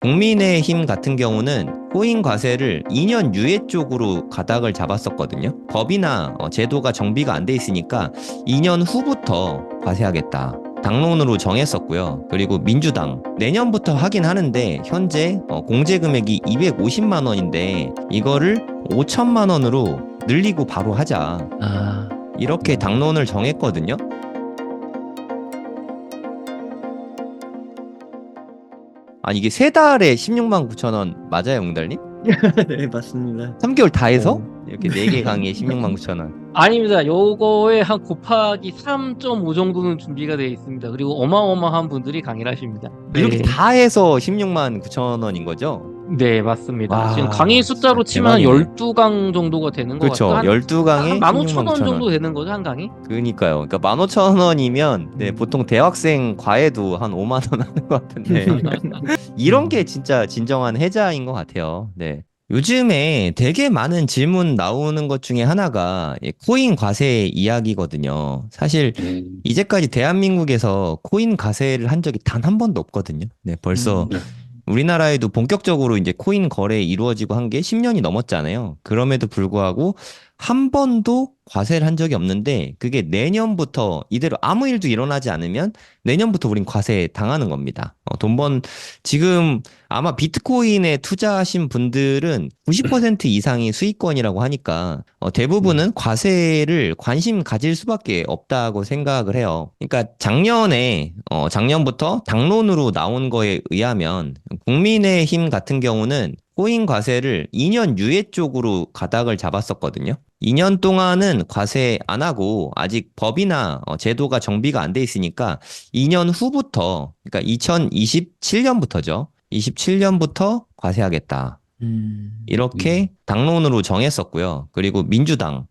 국민의힘 같은 경우는 코인 과세를 2년 유예 쪽으로 가닥을 잡았었거든요. 법이나 제도가 정비가 안 돼 있으니까 2년 후부터 과세하겠다. 당론으로 정했었고요. 그리고 민주당 내년부터 하긴 하는데 현재 공제 금액이 250만 원인데 이거를 5천만 원으로 늘리고 바로 하자. 아, 이렇게 당론을 정했거든요. 아, 이게 세 달에 16만 9천 원 맞아요, 웅달님? 네, 맞습니다. 3개월 다 해서 어, 이렇게 4개 강의에 16만 9천 원. 아닙니다. 요거에 한 곱하기 3.5 정도는 준비가 되어 있습니다. 그리고 어마어마한 분들이 강의를 하십니다. 이렇게 네. 다 해서 16만 9천 원인 거죠? 네, 맞습니다. 지금 와, 강의 진짜 숫자로 치면 한 대박이네. 12강 정도가 되는 것 같아요. 그렇죠. 한 12강에 16만 15,000원 9천 정도 원. 되는 거죠, 한 강의? 그니까요. 그러니까 15,000원이면 네, 음. 보통 대학생 과외도 한 5만 원 하는 것 같은데 이런 게 진짜 진정한 혜자인 것 같아요. 네. 요즘에 되게 많은 질문 나오는 것 중에 하나가 코인 과세 이야기거든요. 사실 이제까지 대한민국에서 코인 과세를 한 적이 단 한 번도 없거든요. 네, 벌써 네. 우리나라에도 본격적으로 이제 코인 거래 이루어지고 한 게 10년이 넘었잖아요. 그럼에도 불구하고 한 번도 과세를 한 적이 없는데 그게 내년부터 이대로 아무 일도 일어나지 않으면 내년부터 우린 과세 당하는 겁니다. 지금 아마 비트코인에 투자하신 분들은 90% 이상이 수익권이라고 하니까 대부분은 과세를 관심 가질 수밖에 없다고 생각을 해요. 그러니까 작년부터 당론으로 나온 거에 의하면 국민의힘 같은 경우는 코인 과세를 2년 유예 쪽으로 가닥을 잡았었거든요. 2년 동안은 과세 안 하고 아직 법이나 제도가 정비가 안 돼 있으니까 2년 후부터, 그러니까 2027년부터죠. 27년부터 과세하겠다. 이렇게 당론으로 정했었고요. 그리고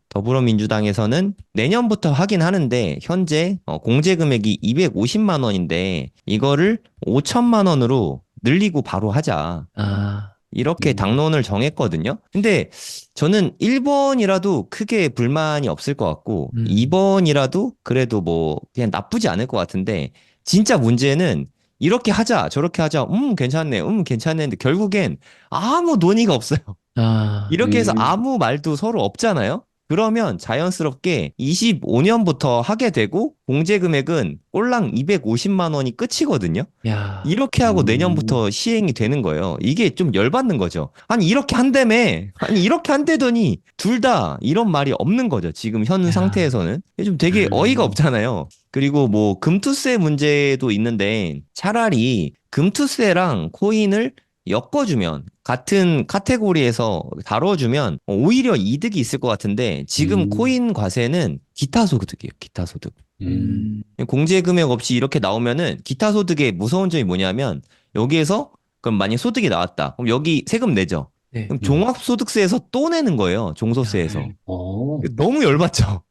더불어민주당에서는 내년부터 하긴 하는데 현재 공제 금액이 250만 원인데 이거를 5천만 원으로 늘리고 바로 하자. 아, 이렇게 당론을 정했거든요. 근데 저는 1번이라도 크게 불만이 없을 것 같고 음, 2번이라도 그래도 뭐 그냥 나쁘지 않을 것 같은데 진짜 문제는 이렇게 하자 저렇게 하자 괜찮네 괜찮네 근데 결국엔 아무 논의가 없어요. 아, 이렇게 해서 아무 말도 서로 없잖아요. 그러면 자연스럽게 25년부터 하게 되고 공제 금액은 꼴랑 250만 원이 끝이거든요. 야, 이렇게 하고 내년부터 시행이 되는 거예요. 이게 좀 열받는 거죠. 아니, 이렇게 한다며. 아니, 이렇게 한다더니 둘 다 이런 말이 없는 거죠. 지금 현 야, 상태에서는. 이게 좀 되게 어이가 없잖아요. 그리고 뭐 금투세 문제도 있는데 차라리 금투세랑 코인을 엮어주면 같은 카테고리에서 다뤄주면 오히려 이득이 있을 것 같은데 지금 코인 과세는 기타 소득이에요. 기타 소득. 음, 공제 금액 없이 이렇게 나오면은 기타 소득의 무서운 점이 뭐냐면 여기에서 그럼 만약 소득이 나왔다. 그럼 여기 세금 내죠. 네, 그럼 종합소득세에서 또 내는 거예요. 야, 종소세에서. 너무 열받죠.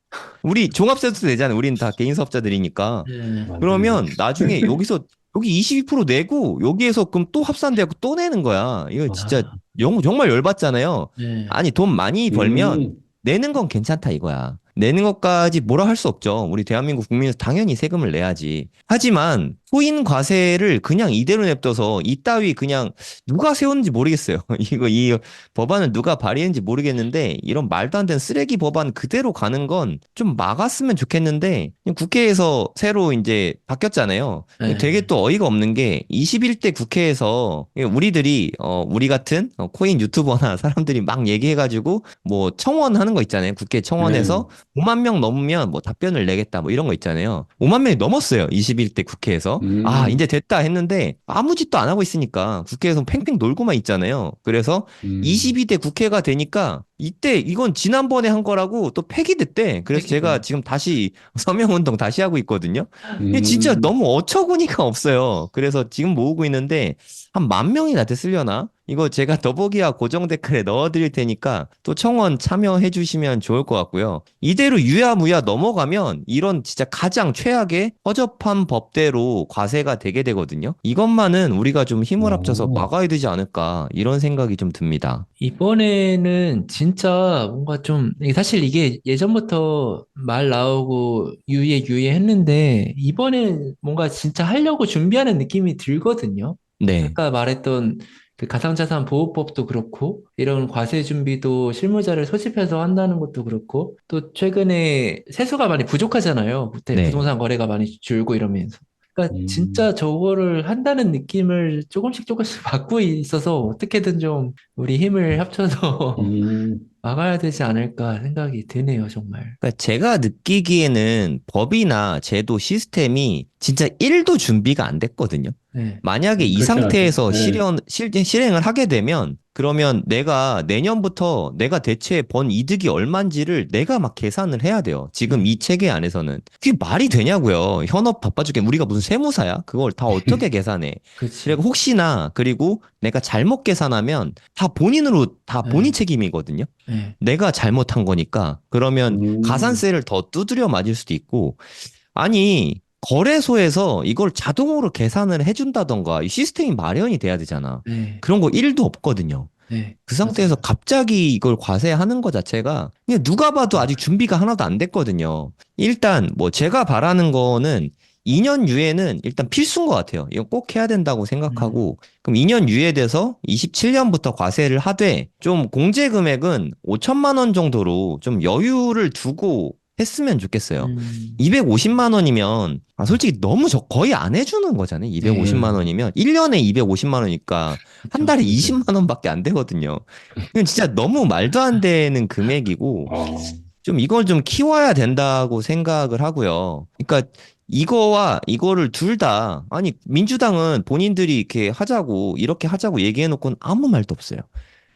우리 종합세도 내잖아요. 우린 다 개인 사업자들이니까. 네, 그러면 나중에 여기서 여기 22% 내고 여기에서 그럼 또 합산돼갖고 또 내는 거야. 이거 진짜 와, 정말 열받잖아요. 네, 아니 돈 많이 벌면 내는 건 괜찮다 이거야. 내는 것까지 뭐라 할 수 없죠. 우리 대한민국 국민은 당연히 세금을 내야지. 하지만 코인 과세를 그냥 이대로 냅둬서 이따위 그냥 누가 세웠는지 모르겠어요. 이 법안을 누가 발의했는지 모르겠는데 이런 말도 안 되는 쓰레기 법안 그대로 가는 건 좀 막았으면 좋겠는데 국회에서 새로 이제 바뀌었잖아요. 되게 네, 또 어이가 없는 게 21대 국회에서 우리 같은 코인 유튜버나 사람들이 막 얘기해가지고 뭐 청원하는 거 있잖아요. 국회 청원에서 5만 명 넘으면 뭐 답변을 내겠다 뭐 이런 거 있잖아요. 5만 명이 넘었어요. 21대 국회에서. 아, 이제 됐다 했는데 아무 짓도 안 하고 있으니까 국회에서 팽팽 놀고만 있잖아요. 그래서 22대 국회가 되니까 이때 이건 지난번에 한 거라고 또 폐기됐대. 그래서 제가 폐기돼요. 지금 다시 서명운동 다시 하고 있거든요. 이게 진짜 너무 어처구니가 없어요. 그래서 지금 모으고 있는데 한 10,000명이나 됐으려나? 이거 제가 더보기와 고정 댓글에 넣어드릴 테니까 또 청원 참여해 주시면 좋을 것 같고요. 이대로 유야무야 넘어가면 이런 진짜 가장 최악의 허접한 법대로 과세가 되게 되거든요. 이것만은 우리가 좀 힘을 합쳐서 막아야 되지 않을까 이런 생각이 좀 듭니다. 이번에는 진짜 뭔가 좀, 사실 이게 예전부터 말 나오고 유예 했는데, 이번엔 뭔가 진짜 하려고 준비하는 느낌이 들거든요. 네. 아까 말했던 그 가상자산 보호법도 그렇고, 이런 과세 준비도 실무자를 소집해서 한다는 것도 그렇고, 또 최근에 세수가 많이 부족하잖아요. 네. 부동산 거래가 많이 줄고 이러면서. 그러니까 음, 진짜 저거를 한다는 느낌을 조금씩 받고 있어서 어떻게든 좀 우리 힘을 합쳐서 음, 막아야 되지 않을까 생각이 드네요, 정말. 그러니까 제가 느끼기에는 법이나 제도 시스템이 진짜 1도 준비가 안 됐거든요. 네. 만약에 이 그렇긴 하죠. 상태에서 네. 실행을 하게 되면 그러면 내가 내년부터 내가 대체 번 이득이 얼만지를 내가 막 계산을 해야 돼요. 지금 네. 이 체계 안에서는. 그게 말이 되냐고요. 현업 바빠 죽겠네. 우리가 무슨 세무사야? 그걸 다 어떻게 계산해? 그치. 그리고 혹시나 그리고 내가 잘못 계산하면 다 본인 네. 책임이거든요. 네. 내가 잘못한 거니까 그러면 음, 가산세를 더 두드려 맞을 수도 있고 아니 거래소에서 이걸 자동으로 계산을 해준다던가 이 시스템이 마련이 돼야 되잖아. 네. 그런 거 1도 없거든요. 네. 그 상태에서 맞아요. 갑자기 이걸 과세하는 거 자체가 그냥 누가 봐도 아직 준비가 하나도 안 됐거든요. 일단 뭐 제가 바라는 거는 2년 유예는 일단 필수인 것 같아요. 이거 꼭 해야 된다고 음. 생각하고 그럼 2년 유예돼서 27년부터 과세를 하되 좀 공제 금액은 5천만 원 정도로 좀 여유를 두고 했으면 좋겠어요. 음. 250만 원이면 솔직히 너무 거의 안 해주는 거잖아요. 네. 250만 원이면 1년에 250만 원이니까 한 그쵸. 달에 그죠. 20만 원밖에 안 되거든요. 이건 진짜 너무 말도 안 되는 금액이고 어, 좀 이걸 좀 키워야 된다고 생각을 하고요. 그러니까 이거를 둘 다 아니 민주당은 본인들이 이렇게 하자고 얘기해 놓고는 아무 말도 없어요.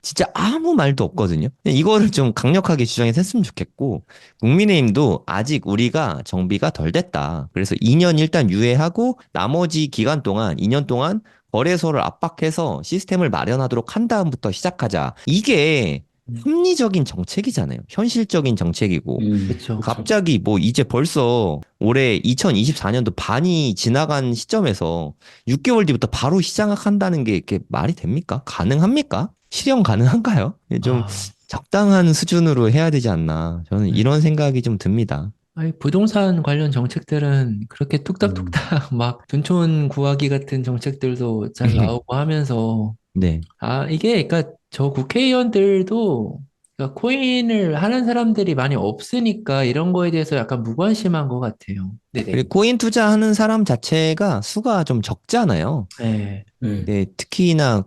진짜 아무 말도 없거든요. 이거를 좀 강력하게 주장해서 했으면 좋겠고, 국민의힘도 아직 우리가 정비가 덜 됐다. 그래서 2년 일단 유예하고, 나머지 기간 동안, 2년 동안 거래소를 압박해서 시스템을 마련하도록 한 다음부터 시작하자. 이게 음. 합리적인 정책이잖아요. 현실적인 정책이고. 그쵸. 그쵸. 갑자기 뭐 이제 벌써 올해 2024년도 반이 지나간 시점에서 6개월 뒤부터 바로 시작한다는 게 이렇게 말이 됩니까? 가능합니까? 실현 가능한가요? 좀 아, 적당한 수준으로 해야 되지 않나. 저는 네. 이런 생각이 좀 듭니다. 아니, 부동산 관련 정책들은 그렇게 음, 뚝딱뚝딱 막 둔촌 구하기 같은 정책들도 잘 나오고 하면서 네. 이게 그러니까 저 국회의원들도 그러니까 코인을 하는 사람들이 많이 없으니까 이런 거에 대해서 약간 무관심한 것 같아요. 네네. 그리고 코인 투자하는 사람 자체가 수가 좀 적잖아요. 네. 네. 네, 특히나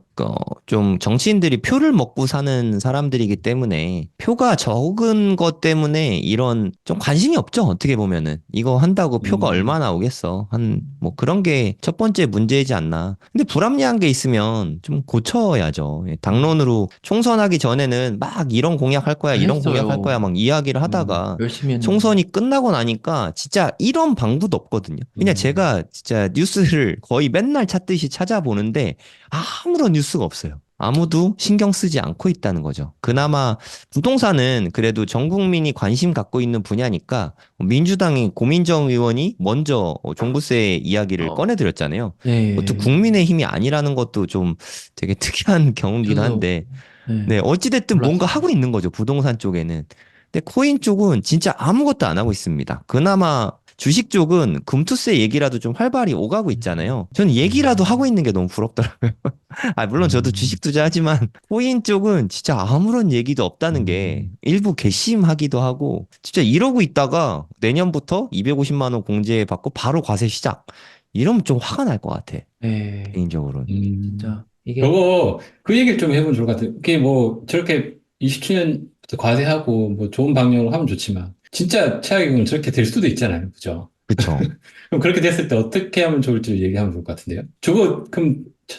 좀 정치인들이 표를 먹고 사는 사람들이기 때문에 표가 적은 것 때문에 이런 좀 관심이 없죠. 어떻게 보면은 이거 한다고 표가 음, 얼마나 오겠어. 한 뭐 그런 게 첫 번째 문제이지 않나. 근데 불합리한 게 있으면 좀 고쳐야죠. 예, 당론으로 총선하기 전에는 막 이런 공약할 거야, 이런 공약할 거야 했어요. 막 이야기를 하다가 열심히 했는데. 총선이 끝나고 나니까 진짜 이런 방구도 없거든요. 그냥 음, 제가 진짜 뉴스를 거의 맨날 찾듯이 찾아보는데 아무런 뉴스가 없어요. 아무도 신경 쓰지 않고 있다는 거죠. 그나마 부동산은 그래도 전 국민이 관심 갖고 있는 분야니까 민주당의 고민정 의원이 먼저 종부세 이야기를 어, 꺼내드렸잖아요. 그것도 네. 국민의힘이 아니라는 것도 좀 되게 특이한 경우기도 저도 한데 네. 네, 어찌됐든 뭔가 몰랐어요. 하고 있는 거죠, 부동산 쪽에는. 근데 코인 쪽은 진짜 아무것도 안 하고 있습니다. 그나마 주식 쪽은 금투세 얘기라도 좀 활발히 오가고 있잖아요. 저는 얘기라도 하고 음. 있는 게 너무 부럽더라고요. 아, 물론 저도 음, 주식 투자하지만 코인 쪽은 진짜 아무런 얘기도 없다는 게 음, 일부 괘씸하기도 하고 진짜 이러고 있다가 내년부터 250만 원 공제 받고 바로 과세 시작. 이러면 좀 화가 날 것 같아, 네. 개인적으로는. 음. 진짜 이게 저거, 그 얘기를 좀 해보면 좋을 것 같아요. 그게 뭐, 저렇게 27년부터 과세하고, 뭐, 좋은 방향으로 하면 좋지만, 진짜 최악의 경우는 저렇게 될 수도 있잖아요. 그죠? 그쵸? 그럼 그렇게 됐을 때 어떻게 하면 좋을지 얘기하면 좋을 것 같은데요. 저거, 그럼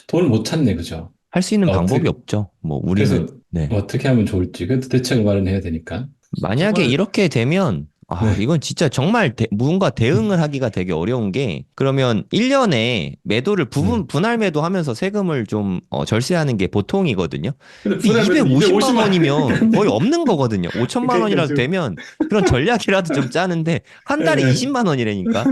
돈을 못 찾네. 그죠? 할 수 있는 방법이 어떻게, 없죠. 뭐 우리는 그래서 네. 어떻게 하면 좋을지. 그래도 대책을 마련해야 되니까. 만약에 저걸, 이렇게 되면, 네, 이건 진짜 정말 뭔가 대응을 하기가 되게 어려운 게, 그러면 1년에 매도를 네. 분할 매도하면서 세금을 좀 절세하는 게 보통이거든요. 근데 근데 분할매도 250만 250만 원이면 거의 원인데. 없는 거거든요. 5천만 그러니까 원이라도 좀, 되면 그런 전략이라도 좀 짜는데, 한 달에 예. 20만 원이라니까?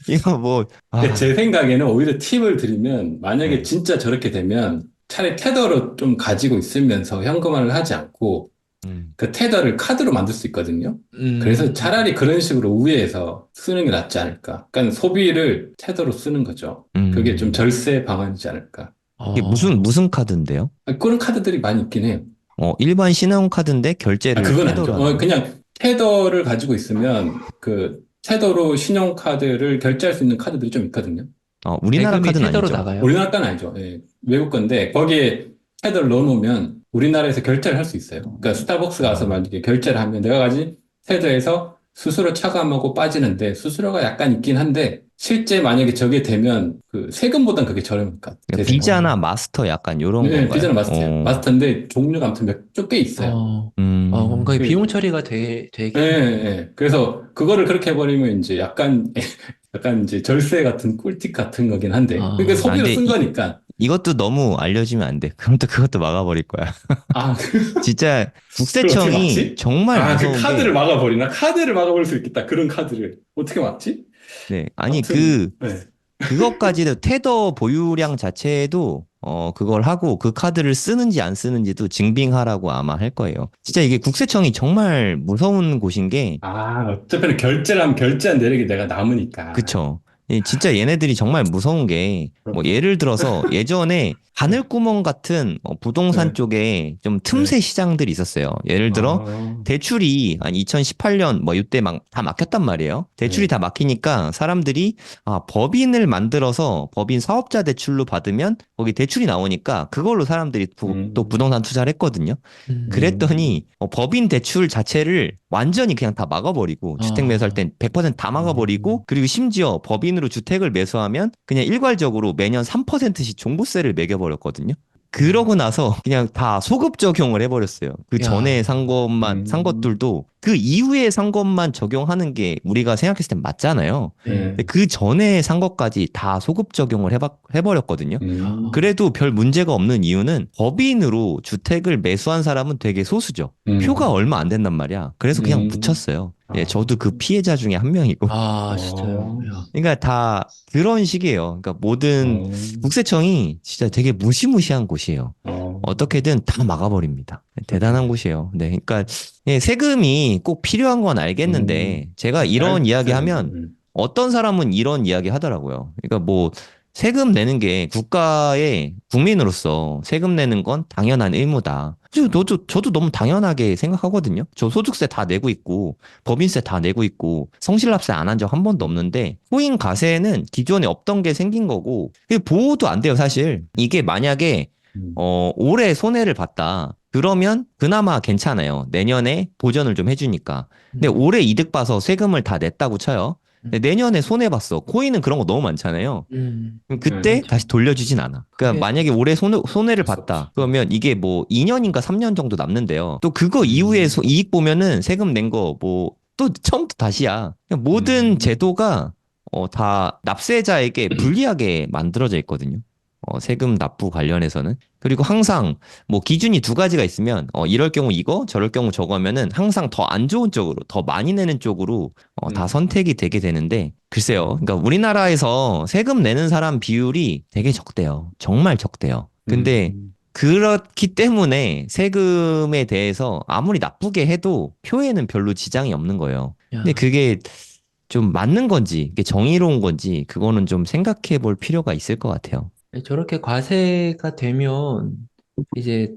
이거 뭐, 그러니까 제 생각에는 오히려 팁을 드리면, 만약에 네. 진짜 저렇게 되면, 차라리 테더로 좀 가지고 있으면서 현금화를 하지 않고, 음, 그 테더를 카드로 만들 수 있거든요. 그래서 음. 차라리 그런 식으로 우회해서 쓰는 게 낫지 않을까. 그러니까 소비를 테더로 쓰는 거죠. 그게 좀 음. 절세 방안이지 않을까. 이게 무슨 카드인데요? 그런 카드들이 많이 있긴 해요. 일반 신용카드인데 결제를 그건 아니죠. 테더로 한다고? 그냥 테더를 가지고 있으면 그 테더로 신용카드를 결제할 수 있는 카드들이 좀 있거든요. 우리나라 대금이 카드는 테더로 아니죠. 나가요? 우리나라 건 아니죠. 예, 외국 건데 거기에 테더를 넣어놓으면 우리나라에서 결제를 할 수 있어요. 그러니까 스타벅스 가서 만약에 결제를 하면 내가 가진 테더에서 수수료 차감하고 빠지는데 수수료가 약간 있긴 한데 실제 만약에 저게 되면 그 세금보단 그게 저렴할까 제 그러니까 생각에. 비자나 마스터 약간 요런 네, 건가요? 비자는 마스터예요. 마스터인데 종류가 아무튼 꽤 있어요. 뭔가 그- 비용 처리가 예, 되긴. 예. 그래서 그거를 그렇게 해버리면 이제 약간 이제 절세 같은 꿀팁 같은 거긴 한데. 그러니까 소비로 근데 쓴 거니까. 이것도 너무 알려지면 안 돼. 그럼 또 그것도 막아버릴 거야. 아, 진짜 그걸 어떻게 국세청이 막지? 정말 그 무서운 카드를 게, 막아버리나? 카드를 막아버릴 수 있겠다. 그런 카드를. 어떻게 막지? 네, 아니 아무튼, 네. 그것까지도 테더 보유량 자체도 그걸 하고 그 카드를 쓰는지 안 쓰는지도 증빙하라고 아마 할 거예요. 진짜 이게 국세청이 정말 무서운 곳인 게, 어차피 결제를 하면 결제한 내역이 내가 남으니까. 그쵸. 진짜 얘네들이 정말 무서운 게, 뭐 예를 들어서 예전에 바늘구멍 같은 부동산 네. 쪽에 좀 네. 틈새 시장들이 있었어요. 예를 들어 대출이 한 2018년 뭐 이때 막 다 막혔단 말이에요. 대출이 네. 다 막히니까 사람들이 법인을 만들어서 법인 사업자 대출로 받으면 거기 대출이 나오니까 그걸로 사람들이 또 음, 부동산 투자를 했거든요. 그랬더니 법인 대출 자체를 완전히 그냥 다 막아버리고 주택 매수할 땐 100%다 막아버리고 그리고 심지어 법인으로 주택을 매수하면 그냥 일괄적으로 매년 3%씩 종부세를 매겨버렸거든요. 그러고 나서 그냥 다 소급 적용을 해버렸어요. 그 전에 야, 산 것들도 그 이후에 산 것만 적용하는 게 우리가 생각했을 땐 맞잖아요. 네. 근데 그 전에 산 것까지 다 소급 적용을 해버렸거든요. 음, 그래도 별 문제가 없는 이유는 법인으로 주택을 매수한 사람은 되게 소수죠. 표가 음, 얼마 안 된단 말이야. 그래서 그냥 음. 붙였어요. 예, 아, 저도 그 피해자 중에 한 명이고. 진짜요. 어, 야. 그러니까 다 그런 식이에요. 그러니까 모든 어, 국세청이 진짜 되게 무시무시한 곳이에요. 어, 어떻게든 다 막아버립니다. 대단한 그렇구나. 곳이에요. 네, 그러니까 세금이 꼭 필요한 건 알겠는데 제가 이런 이야기 글쎄요. 하면 어떤 사람은 이런 이야기 하더라고요. 그러니까 뭐 세금 내는 게 국가의 국민으로서 세금 내는 건 당연한 의무다. 저도 너무 당연하게 생각하거든요. 저 소득세 다 내고 있고 법인세 다 내고 있고 성실납세 안 한 적 한 번도 없는데 코인 과세는 기존에 없던 게 생긴 거고 그게 보호도 안 돼요, 사실. 이게 만약에 음, 올해 손해를 봤다. 그러면 그나마 괜찮아요. 내년에 보전을 좀 해주니까. 근데 음, 올해 이득 봐서 세금을 다 냈다고 쳐요. 근데 내년에 손해 봤어. 코인은 그런 거 너무 많잖아요. 그럼 그때 네. 다시 돌려주진 않아. 그러니까 크게. 만약에 올해 손해를 그럴 수 없지. 봤다. 그러면 이게 뭐 2년인가 3년 정도 남는데요. 또 그거 이후에 음, 이익 보면은 세금 낸 거 뭐 또 처음부터 다시야. 그냥 모든 음, 제도가 다 납세자에게 불리하게 만들어져 있거든요. 세금 납부 관련해서는. 그리고 항상 뭐 기준이 두 가지가 있으면 이럴 경우 이거, 저럴 경우 저거면은 항상 더 안 좋은 쪽으로, 더 많이 내는 쪽으로 다 음, 선택이 되게 되는데 글쎄요. 그러니까 우리나라에서 세금 내는 사람 비율이 되게 적대요. 정말 적대요. 근데 음, 그렇기 때문에 세금에 대해서 아무리 나쁘게 해도 표에는 별로 지장이 없는 거예요. 근데 야, 그게 좀 맞는 건지, 이게 정의로운 건지, 그거는 좀 생각해 볼 필요가 있을 것 같아요. 저렇게 과세가 되면 이제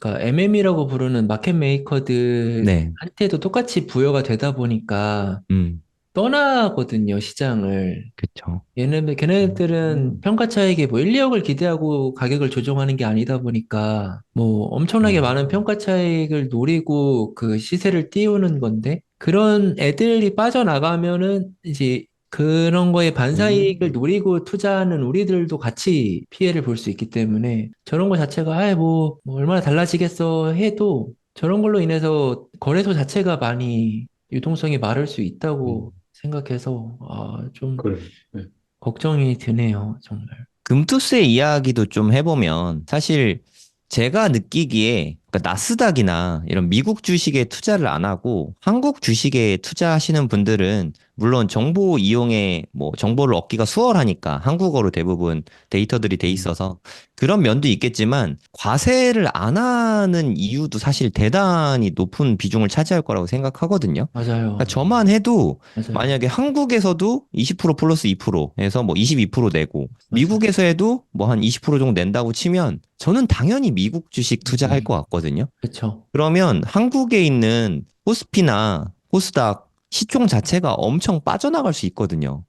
그러니까 MM이라고 부르는 마켓 네. 메이커들한테도 똑같이 부여가 되다 보니까 음, 떠나거든요, 시장을. 그쵸. 걔네들은 음, 평가 차익에 뭐 1, 2억을 기대하고 가격을 조정하는 게 아니다 보니까 뭐 엄청나게 많은 음, 평가 차익을 노리고 그 시세를 띄우는 건데 그런 애들이 빠져나가면은 이제 그런 거에 반사이익을 음, 노리고 투자하는 우리들도 같이 피해를 볼 수 있기 때문에 저런 거 자체가 뭐 얼마나 달라지겠어 해도 저런 걸로 인해서 거래소 자체가 많이 유동성이 마를 수 있다고 음, 생각해서 좀 그래. 네. 걱정이 드네요, 정말. 금투세 이야기도 좀 해보면 사실 제가 느끼기에 그러니까 나스닥이나 이런 미국 주식에 투자를 안 하고 한국 주식에 투자하시는 분들은 물론 정보 이용에 뭐 정보를 얻기가 수월하니까 한국어로 대부분 데이터들이 돼 있어서 그런 면도 있겠지만 과세를 안 하는 이유도 사실 대단히 높은 비중을 차지할 거라고 생각하거든요. 맞아요. 그러니까 저만 해도 맞아요. 만약에 한국에서도 20% 플러스 2%에서 뭐 22% 내고 맞아요. 미국에서 해도 뭐 한 20% 정도 낸다고 치면 저는 당연히 미국 주식 투자할 것 같거든요. 그렇죠. 그러면 한국에 있는 코스피나 코스닥 시총 자체가 엄청 빠져나갈 수 있거든요.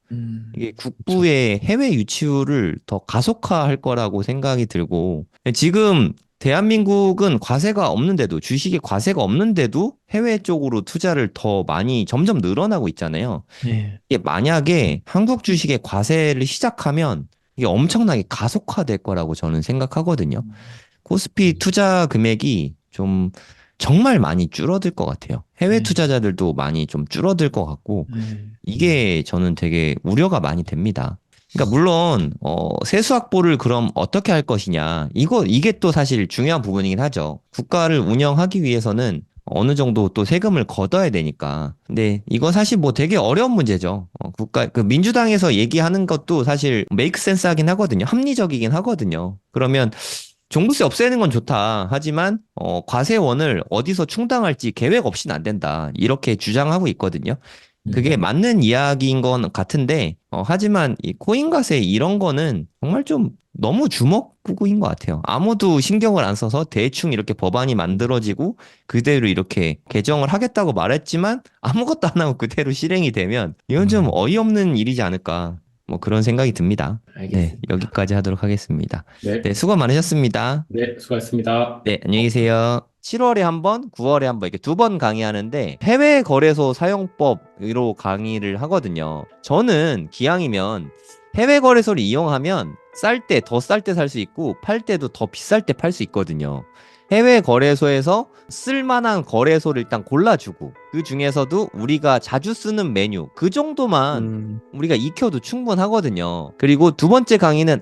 이게 국부의 해외 유치율을 더 가속화할 거라고 생각이 들고 지금 대한민국은 과세가 없는데도 주식에 과세가 없는데도 해외 쪽으로 투자를 더 많이 점점 늘어나고 있잖아요. 네. 이게 만약에 한국 주식에 과세를 시작하면 이게 엄청나게 가속화될 거라고 저는 생각하거든요. 코스피 투자 금액이 좀 정말 많이 줄어들 것 같아요. 해외 네. 투자자들도 많이 좀 줄어들 것 같고 네. 이게 저는 되게 우려가 많이 됩니다. 그러니까 물론 세수 확보를 그럼 어떻게 할 것이냐 이게 또 사실 중요한 부분이긴 하죠. 국가를 운영하기 위해서는 어느 정도 또 세금을 걷어야 되니까. 근데 이거 사실 뭐 되게 어려운 문제죠. 그 민주당에서 얘기하는 것도 사실 메이크 센스 하긴 하거든요. 합리적이긴 하거든요. 그러면 종부세 없애는 건 좋다. 하지만 과세원을 어디서 충당할지 계획 없이는 안 된다. 이렇게 주장하고 있거든요. 그게 맞는 이야기인 건 같은데 하지만 이 코인 과세 이런 거는 정말 좀 너무 주먹구구인 것 같아요. 아무도 신경을 안 써서 대충 이렇게 법안이 만들어지고 그대로 이렇게 개정을 하겠다고 말했지만 아무것도 안 하고 그대로 실행이 되면 이건 좀 어이없는 일이지 않을까. 뭐 그런 생각이 듭니다. 네, 알겠습니다. 여기까지 하도록 하겠습니다. 네, 네, 수고 많으셨습니다. 네, 수고하셨습니다. 네, 안녕히 계세요. 7월에 한 번, 9월에 한 번 이렇게 두 번 강의하는데 해외 거래소 사용법으로 강의를 하거든요. 저는 기왕이면 해외 거래소를 이용하면 쌀 때 더 쌀 때 살 수 있고 팔 때도 더 비쌀 때 팔 수 있거든요. 해외 거래소에서 쓸만한 거래소를 일단 골라주고 그 중에서도 우리가 자주 쓰는 메뉴 그 정도만 우리가 익혀도 충분하거든요. 그리고 두 번째 강의는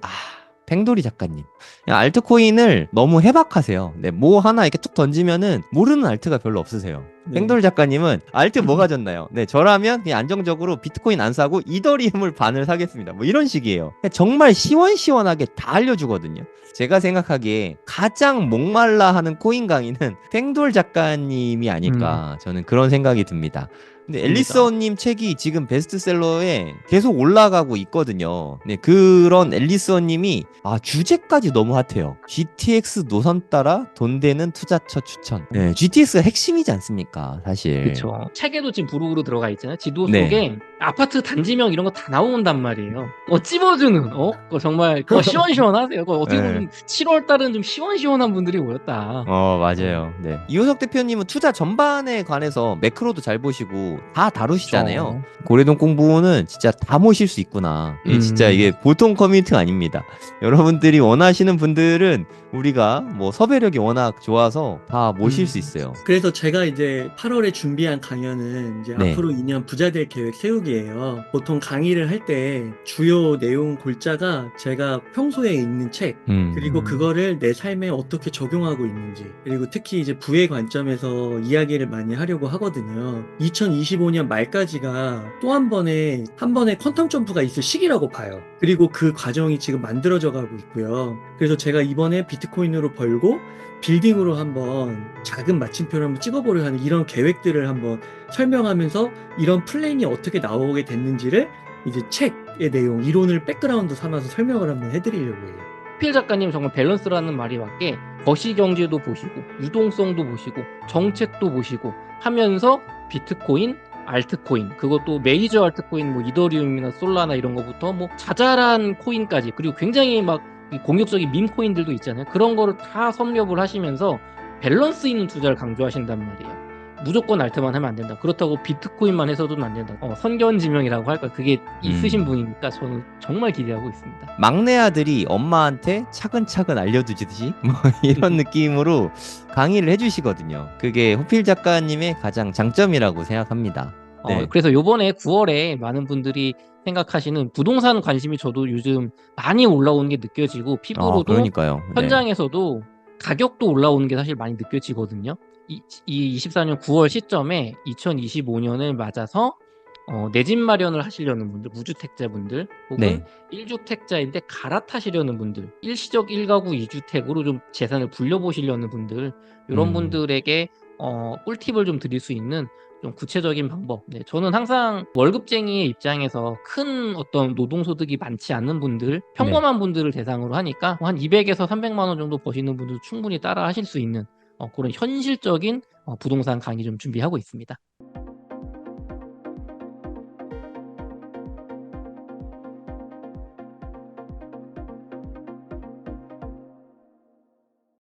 팽돌이 작가님. 알트코인을 너무 해박하세요. 네, 뭐 하나 이렇게 툭 던지면은 모르는 알트가 별로 없으세요. 네. 팽돌이 작가님은 알트 뭐 가졌나요? 네, 저라면 그냥 안정적으로 비트코인 안 사고 이더리움을 반을 사겠습니다. 뭐 이런 식이에요. 정말 시원시원하게 다 알려주거든요. 제가 생각하기에 가장 목말라 하는 코인 강의는 팽돌 작가님이 아닐까 저는 그런 생각이 듭니다. 근데 앨리스원님 책이 지금 베스트셀러에 계속 올라가고 있거든요. 네, 그런 앨리스원님이 주제까지 너무 핫해요. GTX 노선 따라 돈 되는 투자처 추천. 네, GTX가 핵심이지 않습니까, 사실. 그렇죠. 책에도 지금 부록으로 들어가 있잖아요. 지도 네. 속에 아파트 단지명 이런 거 다 나온단 말이에요. 찝어주는 그거 정말 그거 시원시원하세요. 그거 어떻게 보면 7월 달은 좀 시원시원한 분들이 모였다. 맞아요. 네. 이호석 대표님은 투자 전반에 관해서 매크로도 잘 보시고 다 다루시잖아요. 고래동 공부는 진짜 다 모실 수 있구나. 진짜 이게 보통 커뮤니티가 아닙니다. 여러분들이 원하시는 분들은 우리가 뭐 섭외력이 워낙 좋아서 다 모실 수 있어요. 그래서 제가 이제 8월에 준비한 강연은 이제 네. 앞으로 2년 부자될 계획 세우기예요. 보통 강의를 할 때 주요 내용 골자가 제가 평소에 읽는 책, 그리고 그거를 내 삶에 어떻게 적용하고 있는지, 그리고 특히 이제 부의 관점에서 이야기를 많이 하려고 하거든요. 2025년 말까지가 또 한 번의 퀀텀 점프가 있을 시기라고 봐요. 그리고 그 과정이 지금 만들어져 가고 있고요. 그래서 제가 이번에 비트코인으로 벌고 빌딩으로 한번 작은 마침표를 한번 찍어보려 하는 이런 계획들을 한번 설명하면서 이런 플랜이 어떻게 나오게 됐는지를 이제 책의 내용, 이론을 백그라운드 삼아서 설명을 한번 해드리려고 해요. 필 작가님 정말 밸런스라는 말이 맞게 거시경제도 보시고 유동성도 보시고 정책도 보시고 하면서 비트코인, 알트코인, 그것도 메이저 알트코인 뭐 이더리움이나 솔라나 이런 거부터 뭐 자잘한 코인까지, 그리고 굉장히 막 공격적인 밈 코인들도 있잖아요. 그런 거를 다 섭렵을 하시면서 밸런스 있는 투자를 강조하신단 말이에요. 무조건 알트만 하면 안 된다. 그렇다고 비트코인만 해서도 안 된다. 선견지명이라고 할까? 그게 있으신 분이니까 저는 정말 기대하고 있습니다. 막내 아들이 엄마한테 차근차근 알려주듯이 뭐 이런 느낌으로 강의를 해주시거든요. 그게 호필 작가님의 가장 장점이라고 생각합니다. 네. 그래서 요번에 9월에 많은 분들이 생각하시는 부동산 관심이 저도 요즘 많이 올라오는 게 느껴지고 피부로도 그러니까요. 네. 현장에서도 가격도 올라오는 게 사실 많이 느껴지거든요. 이 24년 9월 시점에 2025년을 맞아서 내 집 마련을 하시려는 분들, 무주택자분들, 혹은 네. 1주택자인데 갈아타시려는 분들, 일시적 1가구 2주택으로 좀 재산을 불려보시려는 분들, 이런 분들에게 꿀팁을 좀 드릴 수 있는 좀 구체적인 방법. 네, 저는 항상 월급쟁이의 입장에서 큰 어떤 노동소득이 많지 않는 분들, 평범한 분들을 대상으로 하니까 한 200에서 300만 원 정도 버시는 분들 충분히 따라 하실 수 있는 그런 현실적인 부동산 강의 좀 준비하고 있습니다.